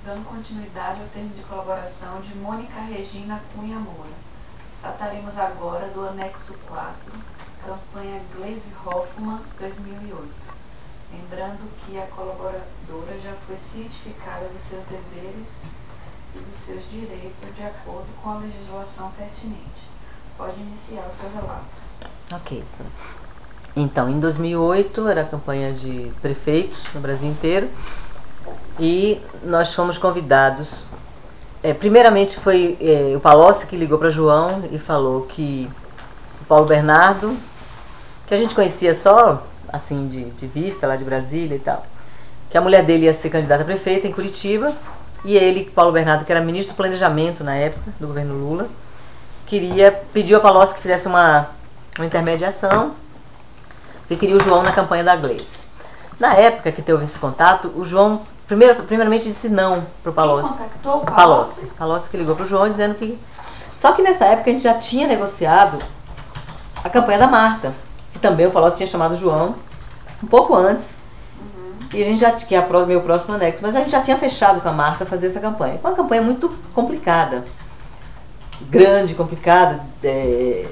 dando continuidade ao termo de colaboração de Mônica Regina Cunha Moura. Trataremos agora do anexo 4, campanha Gleisi Hoffmann 2008. Lembrando que a colaboradora já foi cientificada dos seus deveres e dos seus direitos de acordo com a legislação pertinente. Pode iniciar o seu relato. Ok. Então, em 2008, era a campanha de prefeitos no Brasil inteiro e nós fomos convidados. Primeiramente foi o Palocci que ligou para João e falou que o Paulo Bernardo, que a gente conhecia só assim de vista lá de Brasília e tal, que a mulher dele ia ser candidata a prefeita em Curitiba e ele, Paulo Bernardo, que era ministro do Planejamento na época do governo Lula, pediu a Palocci que fizesse uma intermediação e queria o João na campanha da Gleisi. Na época que teve esse contato, o João primeiramente disse não pro Palocci. Quem contactou o Palocci? Palocci que ligou pro João dizendo que... Só que nessa época a gente já tinha negociado a campanha da Marta, que também o Palocci tinha chamado o João um pouco antes. E a gente já, que é meu próximo anexo, mas a gente já tinha fechado com a Marta fazer essa campanha. Uma campanha muito complicada, grande, complicada,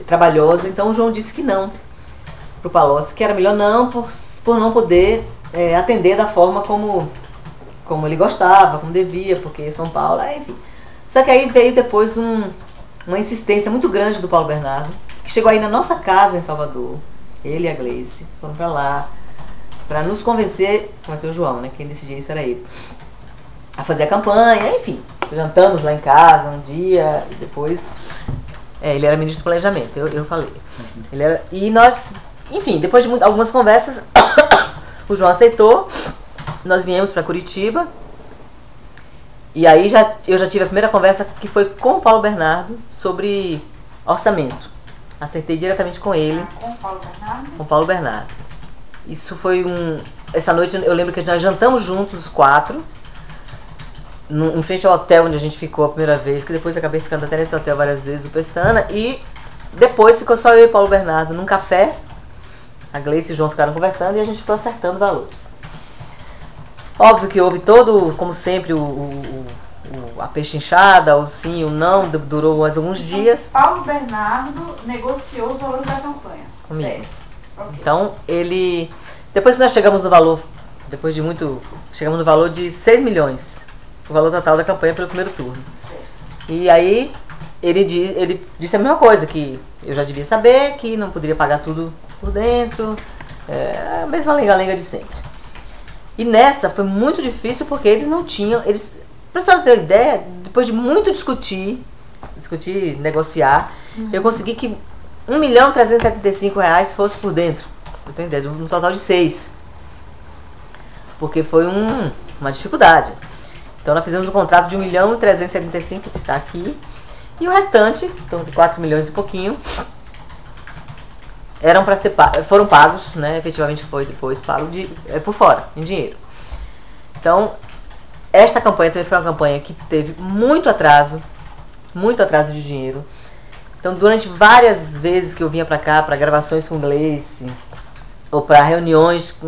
trabalhosa. Então o João disse que não pro Palocci, que era melhor não, por não poder atender da forma como ele gostava, como devia, porque São Paulo, enfim. Só que aí veio depois uma insistência muito grande do Paulo Bernardo, que chegou aí na nossa casa em Salvador, ele e a Gleisi, foram pra lá, para nos convencer, vai ser o João, né, quem decidia isso era ele, a fazer a campanha, enfim. Jantamos lá em casa um dia, e depois, ele era ministro do Planejamento, eu falei. E nós, enfim, depois de algumas conversas, o João aceitou, nós viemos para Curitiba, e aí eu já tive a primeira conversa que foi com o Paulo Bernardo sobre orçamento. Acertei diretamente com ele. Com o Paulo Bernardo? Com o Paulo Bernardo. Isso foi essa noite eu lembro que nós jantamos juntos, os quatro, em frente ao hotel onde a gente ficou a primeira vez, que depois eu acabei ficando até nesse hotel várias vezes, o Pestana, e depois ficou só eu e Paulo Bernardo num café. A Gleisi e o João ficaram conversando e a gente ficou acertando valores. Óbvio que houve todo, como sempre, a pechinchada, o sim, o não, durou mais alguns dias. Paulo Bernardo negociou os valores da campanha. Comigo. Certo. Okay. Então, depois que nós chegamos no valor, chegamos no valor de 6 milhões, o valor total da campanha pelo primeiro turno. Certo. E aí, ele disse a mesma coisa, que eu já devia saber, que não poderia pagar tudo por dentro, a mesma lenga-lenga de sempre. E nessa foi muito difícil porque eles não tinham, para a senhora ter ideia, depois de muito discutir, negociar, eu consegui que R$1.375.000 fosse por dentro. Eu tenho ideia, de um total de 6. Porque foi uma dificuldade. Então nós fizemos um contrato de R$1.375.000, que está aqui. E o restante, então de 4 milhões e pouquinho, foram pagos, né? Efetivamente foi depois pago por fora, em dinheiro. Então, esta campanha também foi uma campanha que teve muito atraso de dinheiro. Então, durante várias vezes que eu vinha para cá, para gravações com Gleisi, ou para reuniões,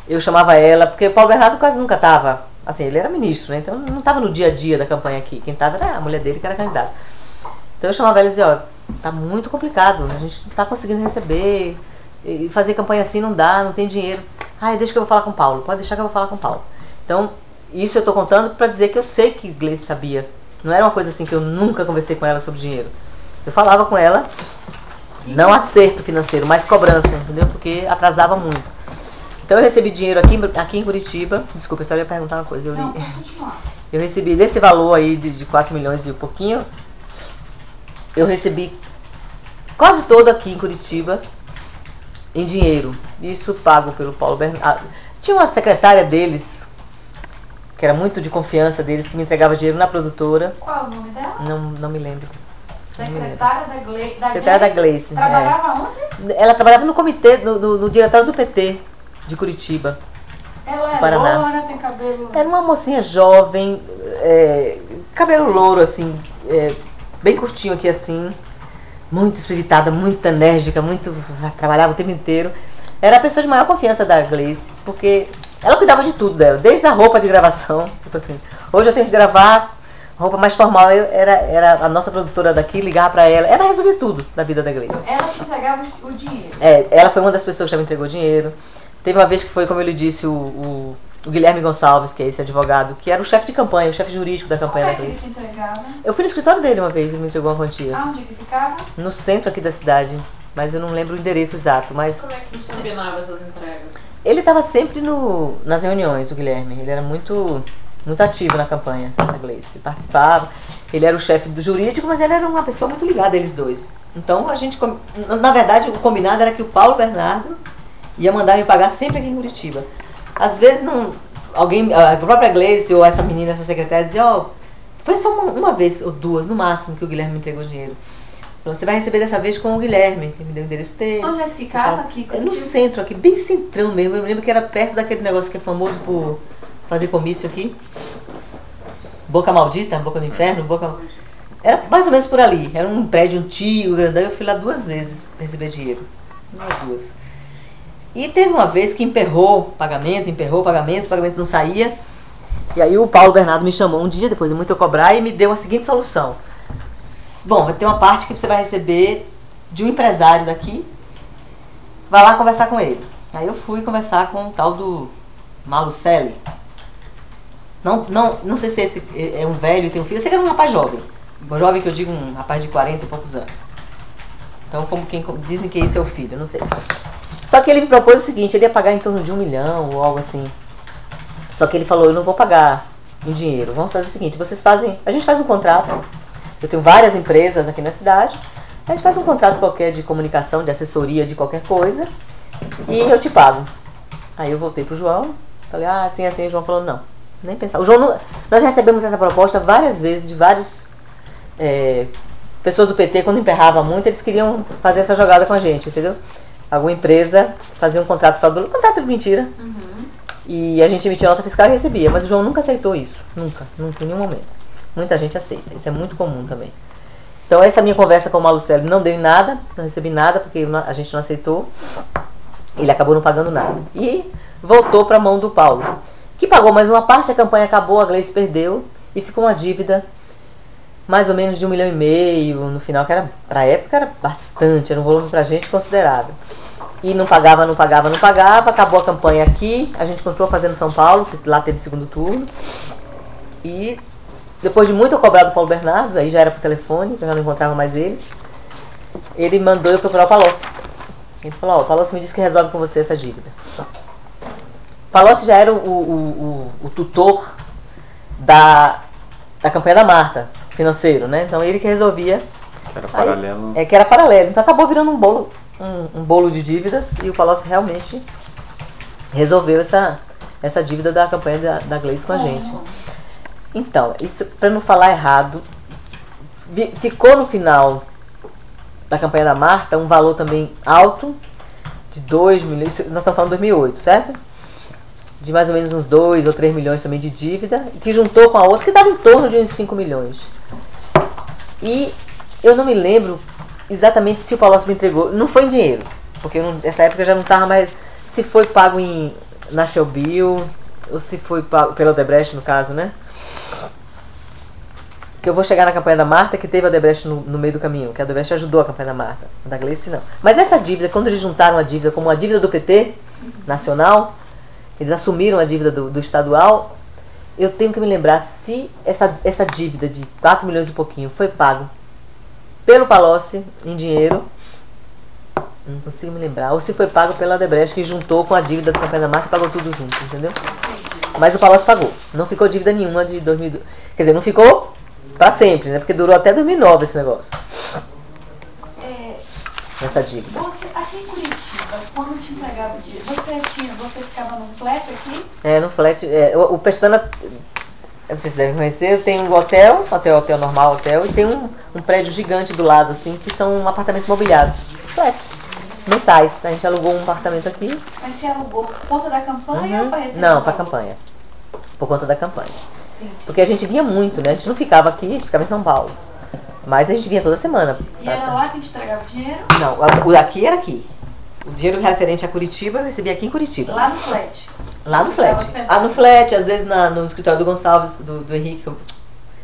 eu chamava ela, porque o Paulo Bernardo quase nunca estava, assim, ele era ministro, né? Então não estava no dia a dia da campanha aqui. Quem estava era a mulher dele, que era candidata. Então eu chamava ela e dizia, tá muito complicado, a gente não tá conseguindo receber, e fazer campanha assim não dá, não tem dinheiro. Deixa que eu vou falar com o Paulo, pode deixar que eu vou falar com o Paulo. Então, isso eu tô contando para dizer que eu sei que Gleisi sabia. Não era uma coisa assim que eu nunca conversei com ela sobre dinheiro. Eu falava com ela, não acerto financeiro, mas cobrança, entendeu? Porque atrasava muito. Então eu recebi dinheiro aqui em Curitiba, desculpa, eu só ia perguntar uma coisa, eu recebi desse valor aí de 4 milhões e um pouquinho, eu recebi quase todo aqui em Curitiba em dinheiro. Isso pago pelo Paulo Bernardo. Tinha uma secretária deles, que era muito de confiança deles, que me entregava dinheiro na produtora. Qual é o nome dela? Não me lembro. Secretária da Gleisi. Secretária da Gleisi. Trabalhava onde? Ela trabalhava no comitê, no diretório do PT de Curitiba. Ela é Paraná. loura, tem cabelo... Era uma mocinha jovem, cabelo louro, assim, bem curtinho aqui assim, muito espiritada, muito enérgica, trabalhava o tempo inteiro. Era a pessoa de maior confiança da Gleisi, porque ela cuidava de tudo dela, desde a roupa de gravação, tipo assim, Hoje eu tenho que gravar roupa mais formal. Era a nossa produtora daqui, ligar pra ela. Ela resolvia tudo da vida da Gleice. Ela te entregava o dinheiro? Ela foi uma das pessoas que já me entregou dinheiro. Teve uma vez que foi, como eu lhe disse, o Guilherme Gonçalves, que é esse advogado, que era o chefe de campanha, o chefe jurídico da campanha da Gleice. Como é que ele te entregava? Eu fui no escritório dele uma vez, ele me entregou uma quantia. Aonde que ficava? No centro aqui da cidade, mas eu não lembro o endereço exato. Mas Como é que você combinava essas entregas? ele estava sempre nas reuniões, o Guilherme. Ele era muito ativo na campanha da Gleice. Participava. Ele era o chefe do jurídico, mas ele era uma pessoa muito ligada, eles dois. Então a gente, na verdade, o combinado era que o Paulo Bernardo ia mandar me pagar sempre aqui em Curitiba. Às vezes não, a própria Gleice ou essa menina, essa secretária dizia, foi só uma vez ou duas no máximo que o Guilherme me entregou dinheiro. Falou, você vai receber dessa vez com o Guilherme, que me deu o endereço dele. Onde é que ficava aqui? No centro aqui, bem centrão mesmo. Eu me lembro que era perto daquele negócio que é famoso por fazer comício aqui. Boca Maldita, Boca do Inferno, Era mais ou menos por ali. Era um prédio antigo, grandão. Eu fui lá 2 vezes receber dinheiro. Uma ou 2. E teve uma vez que emperrou o pagamento não saía. E aí o Paulo Bernardo me chamou um dia, depois de muito eu cobrar, e me deu a seguinte solução. Bom, vai ter uma parte que você vai receber de um empresário daqui. Vai lá conversar com ele. Aí eu fui conversar com o tal do Malucelli. Não sei se esse é um velho e tem um filho. Eu sei que era um rapaz jovem. Um jovem que eu digo, um rapaz de 40 e poucos anos. Então, dizem que esse é o filho, eu não sei. Só que ele me propôs o seguinte, ele ia pagar em torno de 1 milhão ou algo assim. Só que ele falou, eu não vou pagar em dinheiro. Vamos fazer o seguinte, a gente faz um contrato. Eu tenho várias empresas aqui na cidade. A gente faz um contrato qualquer de comunicação, de assessoria, de qualquer coisa. E eu te pago. Aí eu voltei pro João. Falei, assim. O João falou, não. Nem pensar. Nós recebemos essa proposta várias vezes de vários pessoas do PT, quando emperrava muito, eles queriam fazer essa jogada com a gente, entendeu? Alguma empresa fazia um contrato fraudulento, contrato de mentira. E a gente emitia nota fiscal e recebia. Mas o João nunca aceitou isso. Nunca, em nenhum momento. Muita gente aceita. Isso é muito comum também. Então essa minha conversa com o Malucelli não deu em nada, não recebi nada, porque a gente não aceitou. Ele acabou não pagando nada. E voltou para a mão do Paulo, que pagou mais uma parte, a campanha acabou, a Gleice perdeu e ficou uma dívida mais ou menos de 1,5 milhão no final, que era, pra época era bastante, era um volume pra gente considerável. E não pagava, acabou a campanha aqui, a gente continuou fazendo São Paulo, que lá teve segundo turno. E depois de muito eu cobrar do Paulo Bernardo, aí já era por telefone, eu já não encontrava mais eles, ele mandou eu procurar o Palocci. Ele falou, o Palocci me disse que resolve com você essa dívida. O Palocci já era o tutor da campanha da Marta, financeiro, né? Então ele que resolvia. Era paralelo. Que era paralelo. Então acabou virando um bolo de dívidas e o Palocci realmente resolveu essa dívida da campanha da Gleice com a gente. Então, isso, para não falar errado, ficou no final da campanha da Marta um valor também alto de 2 milhões, nós estamos falando de 2008, certo? De mais ou menos uns 2 ou 3 milhões também de dívida, que juntou com a outra, que dava em torno de uns 5 milhões. E eu não me lembro exatamente se o Palocci me entregou, não foi em dinheiro, porque nessa época eu já não estava mais, se foi pago na Shellbill, ou se foi pago pela Odebrecht, no caso, né? Que eu vou chegar na campanha da Marta, que teve a Odebrecht no meio do caminho, que a Odebrecht ajudou a campanha da Marta, da Gleice não. Mas essa dívida, quando eles juntaram a dívida como a dívida do PT nacional, eles assumiram a dívida do estadual, eu tenho que me lembrar se essa dívida de 4 milhões e pouquinho foi pago pelo Palocci em dinheiro, não consigo me lembrar, ou se foi pago pela Odebrecht, que juntou com a dívida da campanha da Marta e pagou tudo junto, entendeu? Mas o Palocci pagou, não ficou dívida nenhuma de 2002, quer dizer, não ficou pra sempre, né? Porque durou até 2009 esse negócio. Essa dívida. Você, aqui em Curitiba, quando te entregava o dinheiro, você ficava num flat aqui? No flat. O Pestana, vocês devem conhecer, tem um hotel normal, e tem um prédio gigante do lado, assim, que são apartamentos mobiliados. Flats. Mensais. A gente alugou um apartamento aqui. Mas você alugou por conta da campanha ou para receber? Não, pra campanha. Por conta da campanha. Porque a gente vinha muito, né? A gente não ficava aqui, a gente ficava em São Paulo. Mas a gente vinha toda semana. E era lá que a gente entregava o dinheiro? Não, o daqui era aqui. O dinheiro referente a Curitiba eu recebia aqui em Curitiba. Lá no flat? Lá no Você tava flat. hospedado. No flat, às vezes no escritório do Gonçalves, do Henrique,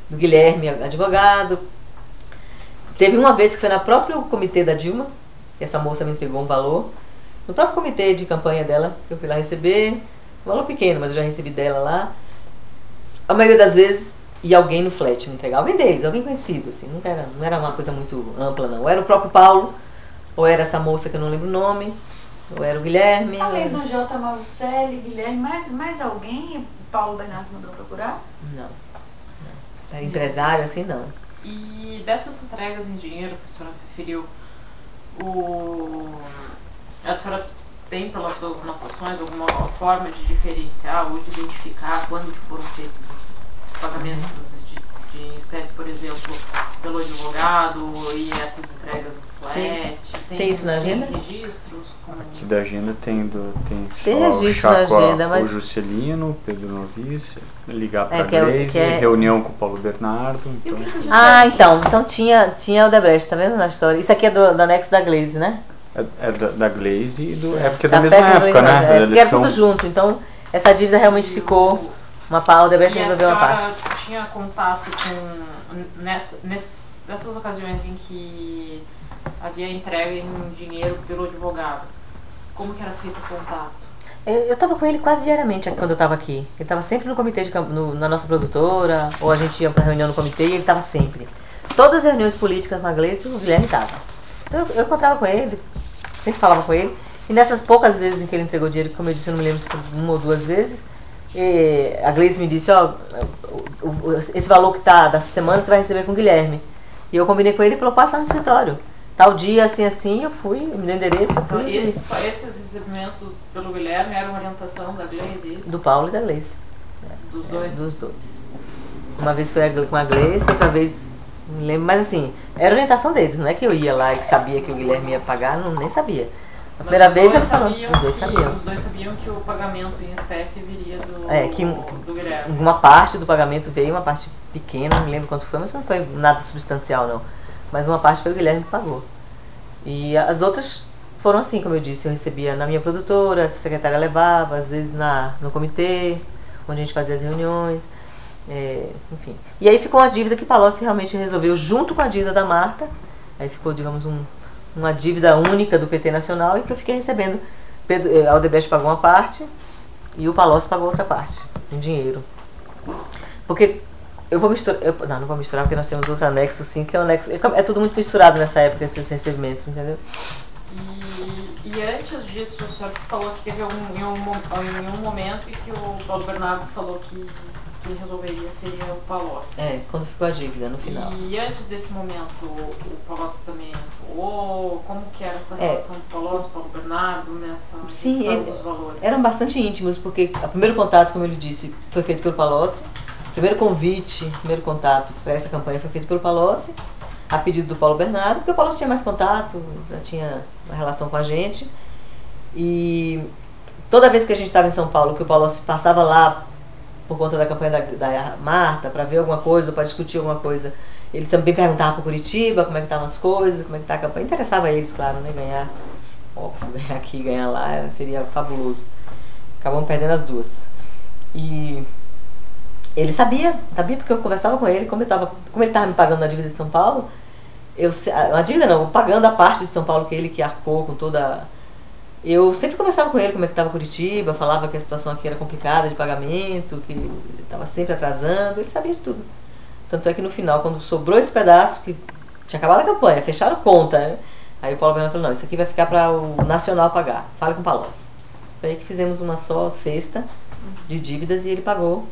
do Guilherme, advogado. Teve uma vez que foi no próprio comitê da Dilma, que essa moça me entregou um valor. No próprio comitê de campanha dela, que eu fui lá receber. Um valor pequeno, mas eu já recebi dela lá. A maioria das vezes ia alguém no flat me entregar. Alguém deles, alguém conhecido, assim. Não era uma coisa muito ampla, não. Ou era o próprio Paulo, ou era essa moça que eu não lembro o nome, ou era o Guilherme. Além do J. Malucelli, Guilherme, mais alguém o Paulo Bernardo mandou procurar? Não. Era empresário, assim, não. E dessas entregas em dinheiro que a senhora referiu, a senhora tem, pelas suas anotações, alguma forma de diferenciar ou de identificar quando foram feitos esses pagamentos de espécie, por exemplo, pelo advogado e essas entregas no flat? Tem isso na agenda? Tem registros? Aqui da agenda tem Tem só registro na agenda, mas... o Juscelino, Pedro Novice, ligar para que é o- Gleisi, que é- reunião com o Paulo Bernardo. E o que que o José Então tinha o Debrecht, tá vendo na história? Isso aqui é do anexo da Gleisi, né? É da Gleisi e porque é da Da mesma festa da época, Gleisi, né? porque era tudo junto, então essa dívida realmente ficou uma parte, o Debrecht E a resolveu uma senhora parte. tinha contato com nessas ocasiões em que havia entrega em dinheiro pelo advogado? Como que era feito o contato? Eu tava com ele quase diariamente quando eu tava aqui. Ele tava sempre no comitê na nossa produtora, ou a gente ia pra reunião no comitê e ele tava sempre. Todas as reuniões políticas com a Gleice, o Guilherme tava. Então eu encontrava com ele, sempre falava com ele. E nessas poucas vezes em que ele entregou dinheiro, como eu disse, eu não me lembro se foi uma ou duas vezes, a Gleice me disse, esse valor que tá dessa semana você vai receber com o Guilherme. E eu combinei com ele e falou, passa no escritório. Tal dia, assim, eu fui, me deu endereço, eu fui. Esses recebimentos pelo Guilherme eram orientação da Gleisi, isso? Do Paulo e da Gleice. Dos dois? Dos dois. Uma vez foi com a Gleice, outra vez, não me lembro, mas assim, era orientação deles, não é que eu ia lá e que sabia que o Guilherme ia pagar, não, nem sabia. A primeira vez ele falou, os dois sabiam. Os dois sabiam que o pagamento em espécie viria do Guilherme. Uma parte do pagamento veio, uma parte pequena, não me lembro quanto foi, mas não foi nada substancial não. Mas uma parte foi o Guilherme que pagou. E as outras foram assim, como eu disse, eu recebia na minha produtora, essa secretária levava, às vezes no comitê, onde a gente fazia as reuniões, enfim. E aí ficou uma dívida que Palocci realmente resolveu junto com a dívida da Marta, aí ficou, digamos, uma dívida única do PT Nacional e que eu fiquei recebendo. A Odebrecht pagou uma parte e o Palocci pagou outra parte, em dinheiro. Porque eu vou misturar, não vou misturar porque nós temos outro anexo, assim, que é o anexo, é tudo muito misturado nessa época, esses recebimentos, entendeu? E antes disso, o senhor falou que teve em um momento em que o Paulo Bernardo falou que quem resolveria seria o Palocci. Quando ficou a dívida, no final. E antes desse momento, o Palocci também atuou? Como que era essa relação do Palocci, Paulo Bernardo, nessa gestão dos valores? Eram bastante íntimos, porque o primeiro contato, como eu lhe disse, foi feito pelo Palocci. Primeiro contato para essa campanha foi feito pelo Palocci, a pedido do Paulo Bernardo, porque o Palocci tinha mais contato, já tinha uma relação com a gente. E toda vez que a gente estava em São Paulo, que o Palocci passava lá por conta da campanha da Marta, para ver alguma coisa, para discutir alguma coisa, ele também perguntava para Curitiba como é que estavam as coisas, como é que está a campanha. Interessava a eles, claro, né? Ganhar aqui, ganhar lá, seria fabuloso. Acabamos perdendo as duas. E ele sabia porque eu conversava com ele, como ele estava me pagando na dívida de São Paulo, a dívida não, pagando a parte de São Paulo que ele que arcou com toda. Eu sempre conversava com ele como é que estava Curitiba, falava que a situação aqui era complicada de pagamento, que estava sempre atrasando, ele sabia de tudo. Tanto é que no final, quando sobrou esse pedaço, que tinha acabado a campanha, fecharam conta, né? Aí o Paulo Bernardo falou, não, isso aqui vai ficar para o Nacional pagar, fale com o Palocci. Foi aí que fizemos uma só cesta de dívidas e ele pagou.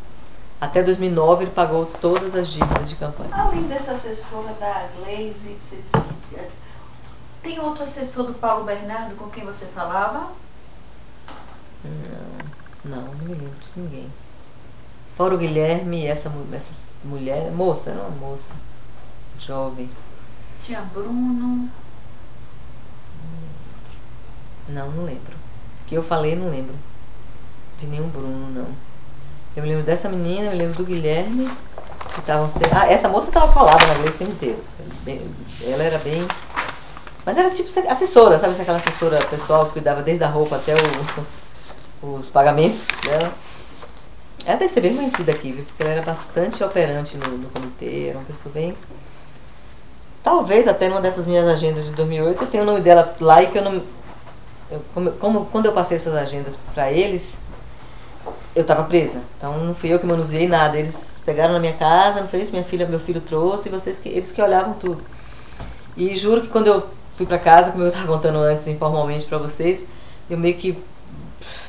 Até 2009 ele pagou todas as dívidas de campanha. Além dessa assessora da Gleisi, que você disse que tem outro assessor do Paulo Bernardo com quem você falava? Não me lembro de ninguém. Fora o Guilherme e essa mulher, moça, era uma moça, jovem. Tinha Bruno. Não lembro. Que eu falei, não lembro. De nenhum Bruno, não. Eu me lembro dessa menina, eu me lembro do Guilherme, que estavam sendo. Essa moça estava colada na Gleice o tempo inteiro. Ela era bem. Mas era tipo assessora, sabe? Aquela assessora pessoal que cuidava desde a roupa até os pagamentos dela. Ela deve ser bem conhecida aqui, viu? Porque ela era bastante operante no comitê, era uma pessoa bem... Talvez até numa dessas minhas agendas de 2008 eu tenho o nome dela lá e que eu não... Quando eu passei essas agendas para eles, eu estava presa. Então não fui eu que manuseei nada. Eles pegaram na minha casa, não foi isso? Meu filho trouxe, e eles que olhavam tudo. E juro que quando eu fui para casa, como eu estava contando antes informalmente para vocês, eu meio que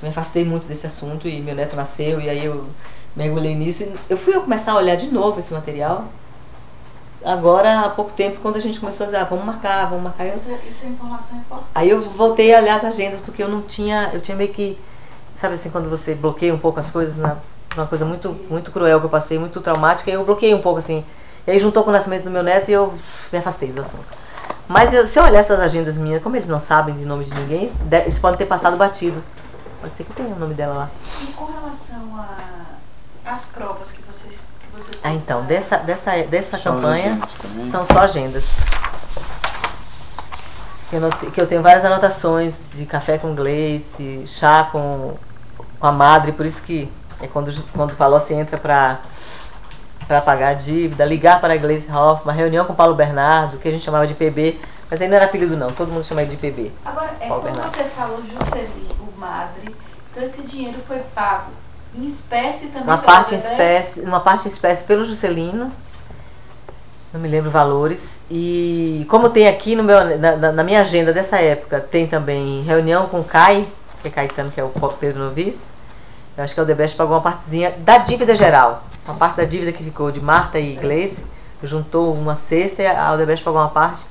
me afastei muito desse assunto e meu neto nasceu e aí eu mergulhei nisso. Eu fui começar a olhar de novo esse material agora há pouco tempo, quando a gente começou a dizer, vamos marcar. Essa informação é importante. Aí eu voltei a olhar as agendas, porque eu tinha meio que, sabe assim, quando você bloqueia um pouco as coisas, uma coisa muito, muito cruel que eu passei, muito traumática, e eu bloqueei um pouco assim. E aí juntou com o nascimento do meu neto e eu me afastei do assunto. Mas se eu olhar essas agendas minhas, como eles não sabem de nome de ninguém, eles podem ter passado batido. Pode ser que tenha o nome dela lá. E com relação às provas que você então, dessa campanha são só agendas. Que eu tenho várias anotações de café com Gleice, chá com a madre, por isso que é quando o Palocci entra para pagar a dívida, ligar para a Gleice Hoffmann, reunião com o Paulo Bernardo, que a gente chamava de PB, mas aí não era apelido não, todo mundo chama ele de PB. Agora, quando você falou Juscelino, o madre, então esse dinheiro foi pago em espécie também? Uma parte em espécie pelo Juscelino, não me lembro valores, e como tem aqui na minha agenda dessa época, tem também reunião com o Cai, que é Caetano, que é o Pedro Novis. Eu acho que a Odebrecht pagou uma partezinha da dívida geral, uma parte da dívida que ficou de Marta e Gleice, juntou uma cesta e a Odebrecht pagou uma parte,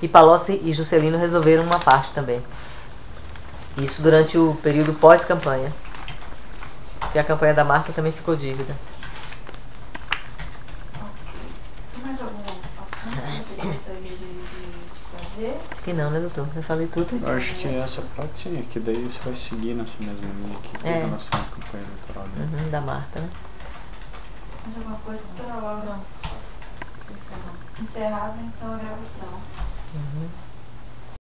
e Palocci e Juscelino resolveram uma parte também. Isso durante o período pós-campanha. E a campanha da Marta também ficou dívida. Tem mais algum assunto que você gostaria de trazer? Acho que não, né, doutor? Eu falei tudo. Eu acho que essa parte sim, é que daí você vai seguir nessa mesma linha aqui com relação à campanha eleitoral. Né? Da Marta, né? Mais alguma coisa? Doutora Laura? Encerrada então a gravação.